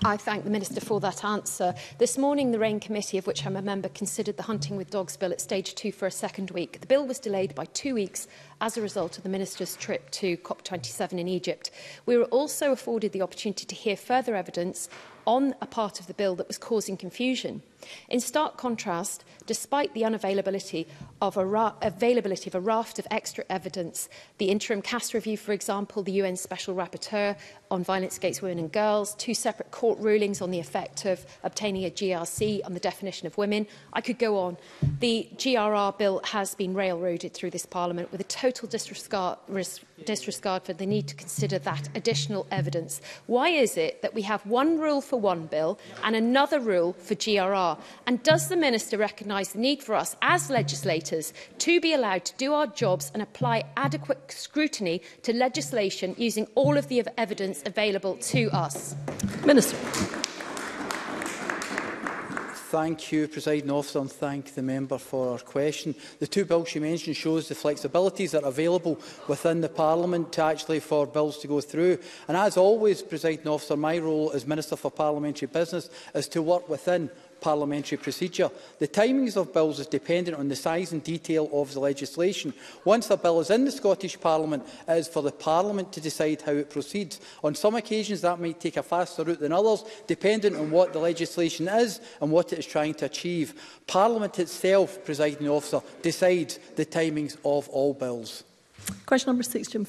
I thank the Minister for that answer. This morning, the RAIN Committee, of which I'm a member, considered the Hunting with Dogs Bill at stage 2 for a second week. The bill was delayed by 2 weeks as a result of the Minister's trip to COP27 in Egypt. We were also afforded the opportunity to hear further evidence on a part of the bill that was causing confusion. In stark contrast, despite the unavailability of a raft of extra evidence, the interim CAS review, for example, the UN Special Rapporteur on violence against women and girls, 2 separate court rulings on the effect of obtaining a GRC on the definition of women. I could go on. The GRR bill has been railroaded through this Parliament with a total disregard for the need to consider that additional evidence. Why is it that we have one rule for one bill and another rule for GRR? And does the Minister recognise the need for us as legislators to be allowed to do our jobs and apply adequate scrutiny to legislation using all of the evidence available to us? Minister. Thank you, Presiding Officer, and thank the member for her question. The 2 bills she mentioned shows the flexibilities that are available within the Parliament for bills to go through. And as always, Presiding Officer, my role as Minister for Parliamentary Business is to work within parliamentary procedure. The timings of bills is dependent on the size and detail of the legislation. Once a bill is in the Scottish Parliament, it is for the Parliament to decide how it proceeds. On some occasions that might take a faster route than others, dependent on what the legislation is and what it is trying to achieve. Parliament itself, Presiding Officer, decides the timings of all bills. Question number 6, Jim.